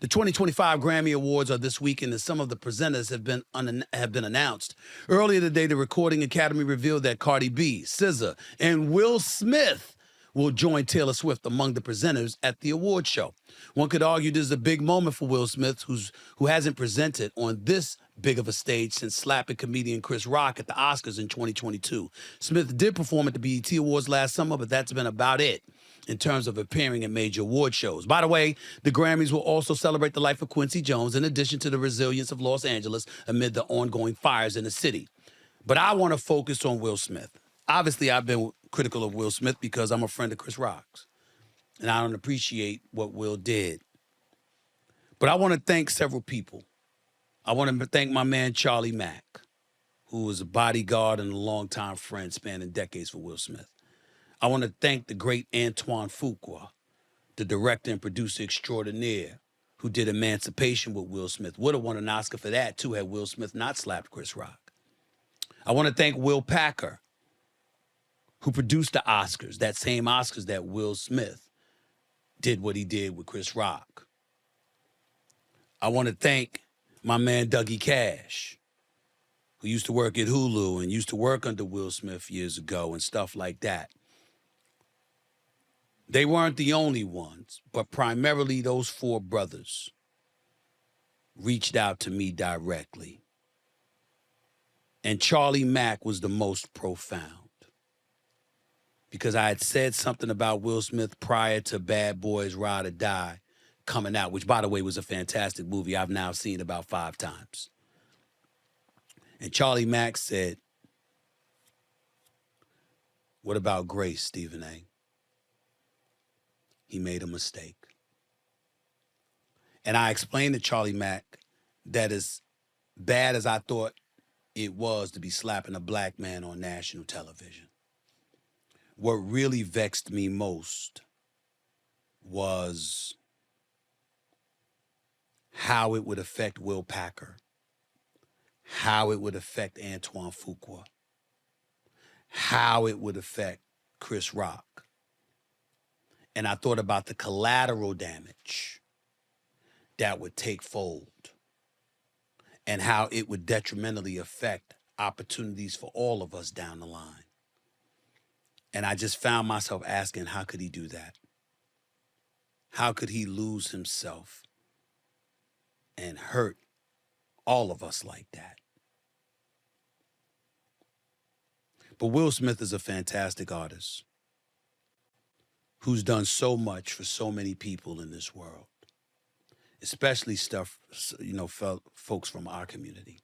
The 2025 Grammy Awards are this weekend, and some of the presenters have been announced. Earlier today, the Recording Academy revealed that Cardi B, SZA, and Will Smith will join Taylor Swift among the presenters at the award show. One could argue this is a big moment for Will Smith, who hasn't presented on this big of a stage since slapping comedian Chris Rock at the Oscars in 2022. Smith did perform at the BET Awards last summer, but that's been about it in terms of appearing at major award shows. By the way, the Grammys will also celebrate the life of Quincy Jones in addition to the resilience of Los Angeles amid the ongoing fires in the city. But I want to focus on Will Smith. Obviously, I've been critical of Will Smith because I'm a friend of Chris Rock's, and I don't appreciate what Will did. But I want to thank several people. I want to thank my man Charlie Mack, who was a bodyguard and a longtime friend spanning decades for Will Smith. I want to thank the great Antoine Fuqua, the director and producer extraordinaire, who did Emancipation with Will Smith. Would have won an Oscar for that, too, had Will Smith not slapped Chris Rock. I want to thank Will Packer, who produced the Oscars, that same Oscars that Will Smith did what he did with Chris Rock. I want to thank my man Dougie Cash, who used to work at Hulu and used to work under Will Smith years ago and stuff like that. They weren't the only ones, but primarily those four brothers reached out to me directly. And Charlie Mack was the most profound, because I had said something about Will Smith prior to Bad Boys Ride or Die coming out, which, by the way, was a fantastic movie I've now seen about 5 times. And Charlie Mack said, "What about Grace, Stephen A.? He made a mistake." And I explained to Charlie Mack that as bad as I thought it was to be slapping a black man on national television, what really vexed me most was how it would affect Will Packer, how it would affect Antoine Fuqua, how it would affect Chris Rock. And I thought about the collateral damage that would take fold and how it would detrimentally affect opportunities for all of us down the line. And I just found myself asking, how could he do that? How could he lose himself and hurt all of us like that? But Will Smith is a fantastic artist who's done so much for so many people in this world, especially folks from our community.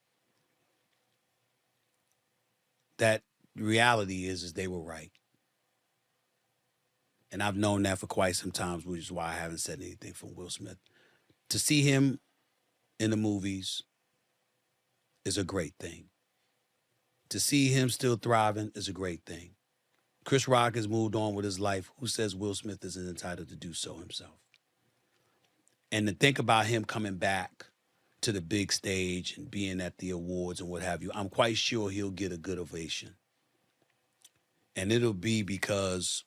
That reality is they were right. And I've known that for quite some time, which is why I haven't said anything from Will Smith. To see him in the movies is a great thing. To see him still thriving is a great thing. Chris Rock has moved on with his life. Who says Will Smith isn't entitled to do so himself? And to think about him coming back to the big stage and being at the awards and what have you, I'm quite sure he'll get a good ovation. And it'll be because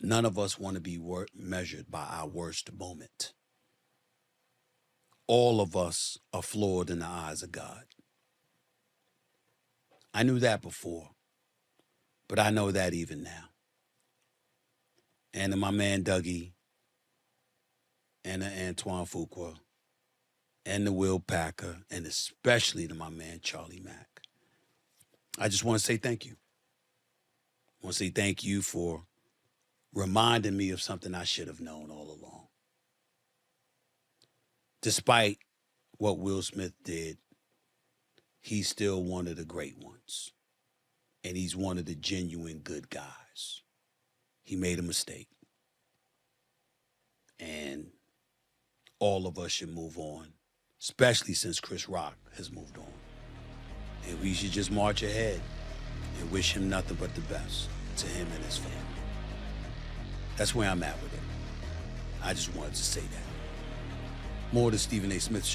none of us want to be measured by our worst moment. All of us are flawed in the eyes of God. I knew that before, but I know that even now. And to my man Dougie, and to Antoine Fuqua, and to Will Packer, and especially to my man Charlie Mack, I just want to say thank you. I want to say thank you for reminding me of something I should have known all along. Despite what Will Smith did, he's still one of the great ones. And he's one of the genuine good guys. He made a mistake. And all of us should move on, especially since Chris Rock has moved on. And we should just march ahead and wish him nothing but the best, to him and his family. That's where I'm at with it. I just wanted to say that. More to Stephen A. Smith Show.